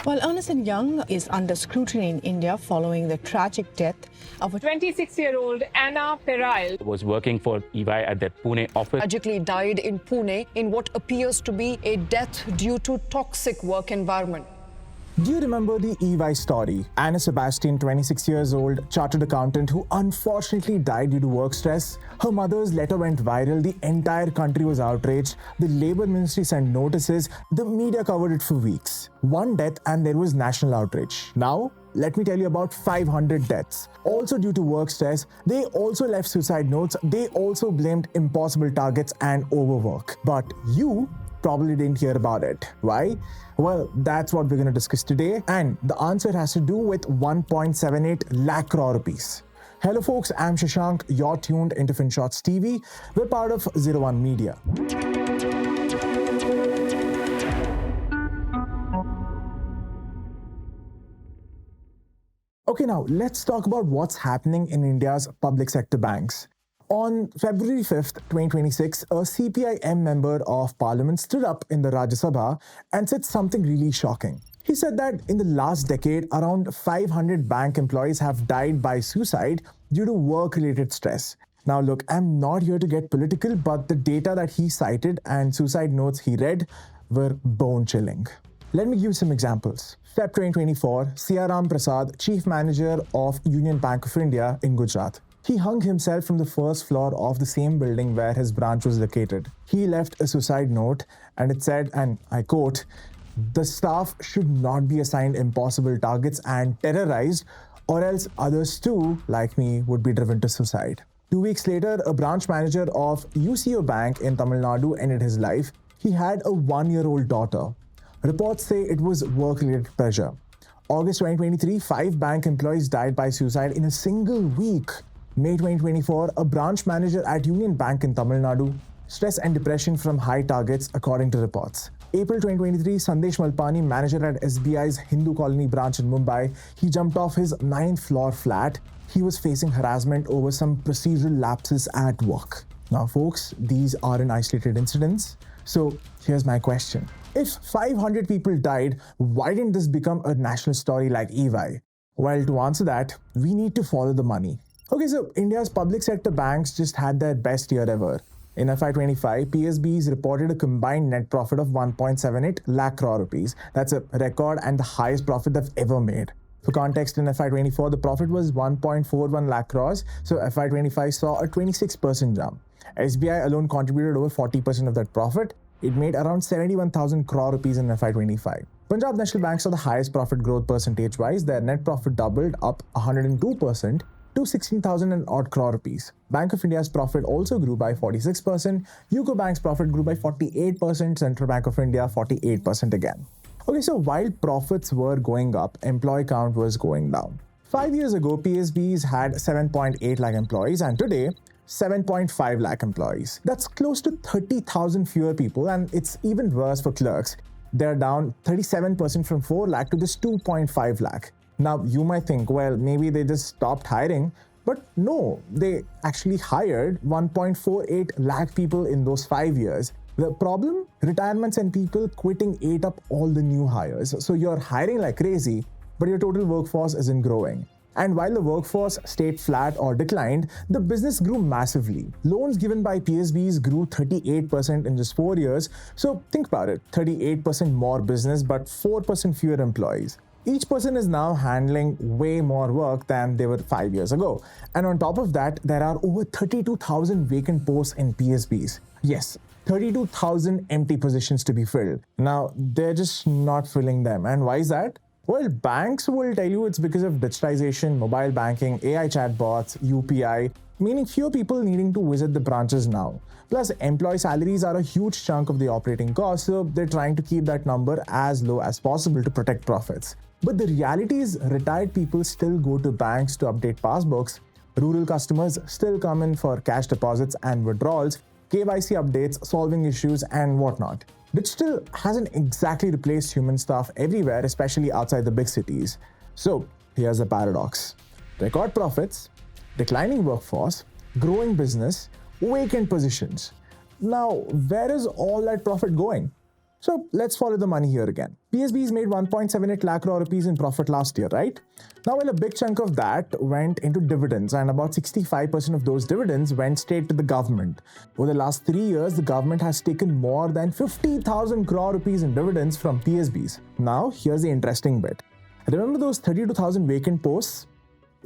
Well, Ernst & Young is under scrutiny in India following the tragic death of a 26-year-old Anna Perail was working for EY at their Pune office. Tragically died in Pune in what appears to be a death due to toxic work environment. Do you remember the EY story? Anna Sebastian, 26 years old, chartered accountant who unfortunately died due to work stress. Her mother's letter went viral. The entire country was outraged. The Labour Ministry sent notices. The media covered it for weeks. One death and there was national outrage. Now, let me tell you about 500 deaths. Also due to work stress, they also left suicide notes. They also blamed impossible targets and overwork. But you probably didn't hear about it. Why? Well, that's what we're going to discuss today. And the answer has to do with 1.78 lakh crore rupees. Hello folks, I'm Shashank. You're tuned into FinShots TV. We're part of 01 Media. Okay, now let's talk about what's happening in India's public sector banks. On February 5th, 2026, a CPIM member of parliament stood up in the Rajya Sabha and said something really shocking. He said that in the last decade, around 500 bank employees have died by suicide due to work-related stress. Now look, I'm not here to get political, but the data that he cited and suicide notes he read were bone-chilling. Let me give you some examples. Feb 2024, Siaram Prasad, Chief Manager of Union Bank of India in Gujarat. He hung himself from the first floor of the same building where his branch was located. He left a suicide note and it said, and I quote, "The staff should not be assigned impossible targets and terrorized, or else others too, like me, would be driven to suicide." 2 weeks later, a branch manager of UCO Bank in Tamil Nadu ended his life. He had a 1-year-old daughter. Reports say it was work-related pressure. August 2023, 5 bank employees died by suicide in a single week. May 2024, a branch manager at Union Bank in Tamil Nadu, stress and depression from high targets, according to reports. April 2023, Sandesh Malpani, manager at SBI's Hindu Colony branch in Mumbai, he jumped off his 9th floor flat. He was facing harassment over some procedural lapses at work. Now, folks, these aren't isolated incidents. So here's my question. If 500 people died, why didn't this become a national story like EY? Well, to answer that, we need to follow the money. Okay, so India's public sector banks just had their best year ever. In FY25, PSBs reported a combined net profit of 1.78 lakh crore rupees. That's a record and the highest profit they've ever made. For context, in FY24, the profit was 1.41 lakh crores, so FY25 saw a 26% jump. SBI alone contributed over 40% of that profit. It made around 71,000 crore rupees in FY25. Punjab National Bank saw the highest profit growth percentage-wise. Their net profit doubled, up 102%. to 16,000 odd crore rupees. Bank of India's profit also grew by 46%. UCO Bank's profit grew by 48%. Central Bank of India 48% again. Okay, so while profits were going up, employee count was going down. 5 years ago, PSBs had 7.8 lakh employees, and today, 7.5 lakh employees. That's close to 30,000 fewer people, and it's even worse for clerks. They're down 37% from 4 lakh to just 2.5 lakh. Now, you might think, well, maybe they just stopped hiring, but no, they actually hired 1.48 lakh people in those 5 years. The problem? Retirements and people quitting ate up all the new hires. So you're hiring like crazy, but your total workforce isn't growing. And while the workforce stayed flat or declined, the business grew massively. Loans given by PSBs grew 38% in just 4 years. So think about it, 38% more business, but 4% fewer employees. Each person is now handling way more work than they were 5 years ago. And on top of that, there are over 32,000 vacant posts in PSBs. Yes, 32,000 empty positions to be filled. Now, they're just not filling them. And why is that? Well, banks will tell you it's because of digitization, mobile banking, AI chatbots, UPI, meaning fewer people needing to visit the branches now. Plus, employee salaries are a huge chunk of the operating cost, so they're trying to keep that number as low as possible to protect profits. But the reality is, retired people still go to banks to update passbooks. Rural customers still come in for cash deposits and withdrawals, KYC updates, solving issues, and whatnot. Digital hasn't exactly replaced human staff everywhere, especially outside the big cities. So here's the paradox. Record profits, declining workforce, growing business, vacant positions. Now, where is all that profit going? So let's follow the money here again. PSBs made 1.78 lakh crore rupees in profit last year, right? Now, well, a big chunk of that went into dividends, and about 65% of those dividends went straight to the government. Over the last 3 years, the government has taken more than 50,000 crore rupees in dividends from PSBs. Now, here's the interesting bit. Remember those 32,000 vacant posts?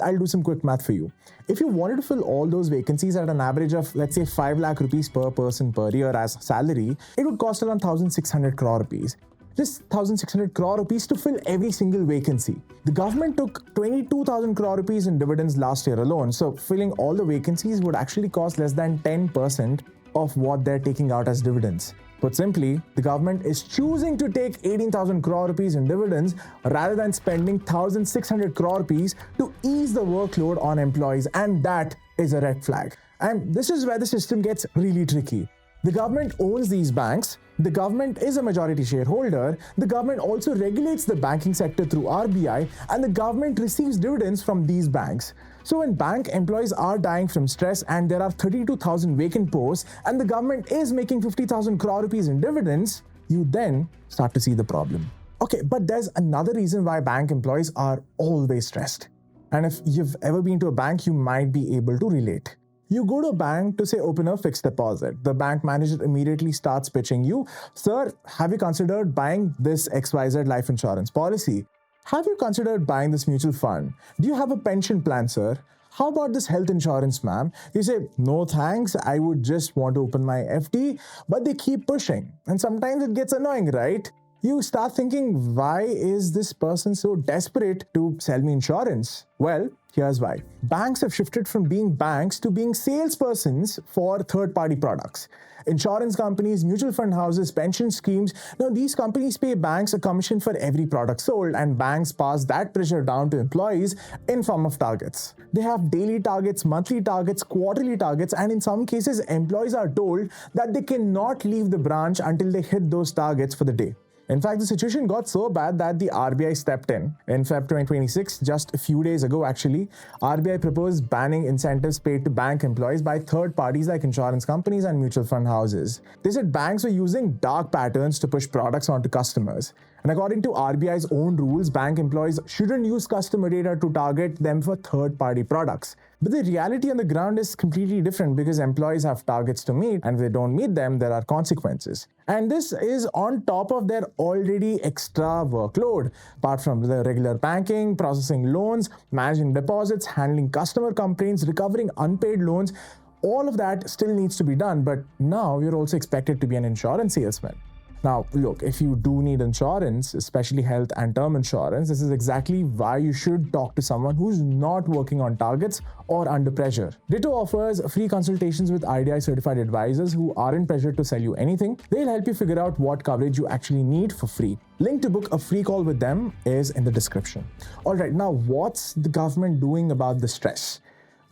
I'll do some quick math for you. If you wanted to fill all those vacancies at an average of, let's say, 5 lakh rupees per person per year as salary, it would cost around 1,600 crore rupees. Just 1,600 crore rupees to fill every single vacancy. The government took 22,000 crore rupees in dividends last year alone, so filling all the vacancies would actually cost less than 10% of what they're taking out as dividends. Put simply, the government is choosing to take 18,000 crore rupees in dividends rather than spending 1,600 crore rupees to ease the workload on employees, and that is a red flag. And this is where the system gets really tricky. The government owns these banks, the government is a majority shareholder, the government also regulates the banking sector through RBI, and the government receives dividends from these banks. So when bank employees are dying from stress and there are 32,000 vacant posts and the government is making 50,000 crore rupees in dividends, you then start to see the problem. Okay, but there's another reason why bank employees are always stressed. And if you've ever been to a bank, you might be able to relate. You go to a bank to say open a fixed deposit. The bank manager immediately starts pitching you, "Sir, have you considered buying this XYZ life insurance policy? Have you considered buying this mutual fund? Do you have a pension plan, sir? How about this health insurance, ma'am?" You say, "No thanks, I would just want to open my FD," but they keep pushing. And sometimes it gets annoying, right? You start thinking, why is this person so desperate to sell me insurance? Well, here's why. Banks have shifted from being banks to being salespersons for third-party products. Insurance companies, mutual fund houses, pension schemes, now these companies pay banks a commission for every product sold, and banks pass that pressure down to employees in form of targets. They have daily targets, monthly targets, quarterly targets, and in some cases, employees are told that they cannot leave the branch until they hit those targets for the day. In fact, the situation got so bad that the RBI stepped in. In Feb 2026, just a few days ago actually, RBI proposed banning incentives paid to bank employees by third parties like insurance companies and mutual fund houses. They said banks were using dark patterns to push products onto customers. And according to RBI's own rules, bank employees shouldn't use customer data to target them for third-party products. But the reality on the ground is completely different because employees have targets to meet, and if they don't meet them, there are consequences. And this is on top of their already extra workload. Apart from the regular banking, processing loans, managing deposits, handling customer complaints, recovering unpaid loans, all of that still needs to be done. But now you're also expected to be an insurance salesman. Now, look, if you do need insurance, especially health and term insurance, this is exactly why you should talk to someone who's not working on targets or under pressure. Ditto offers free consultations with IDI certified advisors who aren't pressured to sell you anything. They'll help you figure out what coverage you actually need for free. Link to book a free call with them is in the description. All right, now what's the government doing about the stress?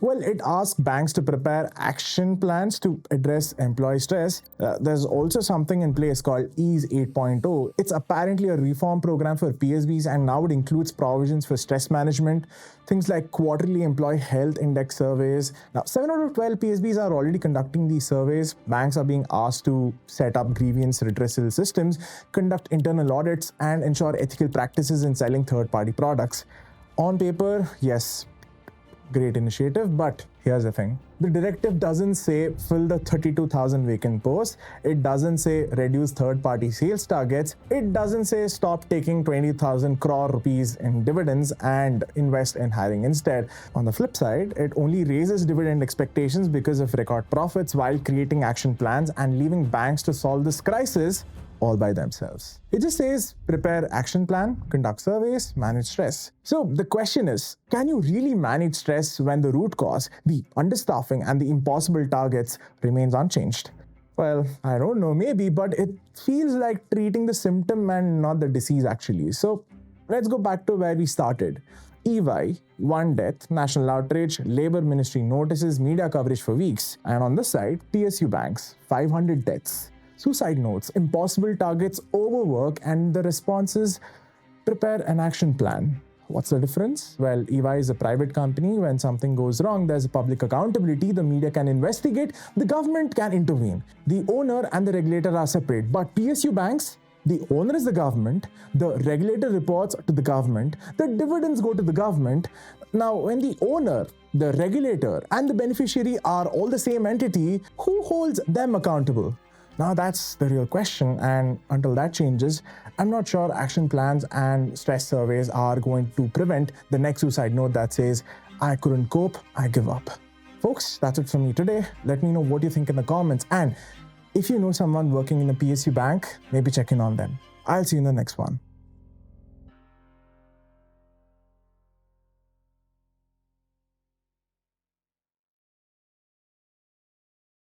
Well, it asks banks to prepare action plans to address employee stress. There's also something in place called Ease 8.0. It's apparently a reform program for PSBs, and now it includes provisions for stress management, things like quarterly employee health index surveys. Now, 7 out of 12 PSBs are already conducting these surveys. Banks are being asked to set up grievance redressal systems, conduct internal audits, and ensure ethical practices in selling third-party products. On paper, yes, great initiative, but here's the thing. The directive doesn't say fill the 32,000 vacant posts. It doesn't say reduce third-party sales targets. It doesn't say stop taking 20,000 crore rupees in dividends and invest in hiring instead. On the flip side, it only raises dividend expectations because of record profits while creating action plans and leaving banks to solve this crisis all by themselves. It just says prepare action plan, conduct surveys, manage stress. So the question is, can you really manage stress when the root cause, the understaffing and the impossible targets remains unchanged? Well, I don't know, maybe, but it feels like treating the symptom and not the disease actually. So let's go back to where we started. EY, 1 death, national outrage, Labour Ministry notices, media coverage for weeks. And on this side, PSU banks, 500 deaths. Suicide notes, impossible targets, overwork, and the response is prepare an action plan. What's the difference? Well, EY is a private company. When something goes wrong, there's public accountability. The media can investigate. The government can intervene. The owner and the regulator are separate. But PSU banks, The owner is the government, the regulator reports to the government, the dividends go to the government. Now, when the owner, the regulator, and the beneficiary are all the same entity, who holds them accountable? Now, that's the real question, and until that changes, I'm not sure action plans and stress surveys are going to prevent the next suicide note that says, I couldn't cope, I give up. Folks, that's it from me today. Let me know what you think in the comments, and if you know someone working in a PSU bank, maybe check in on them. I'll see you in the next one.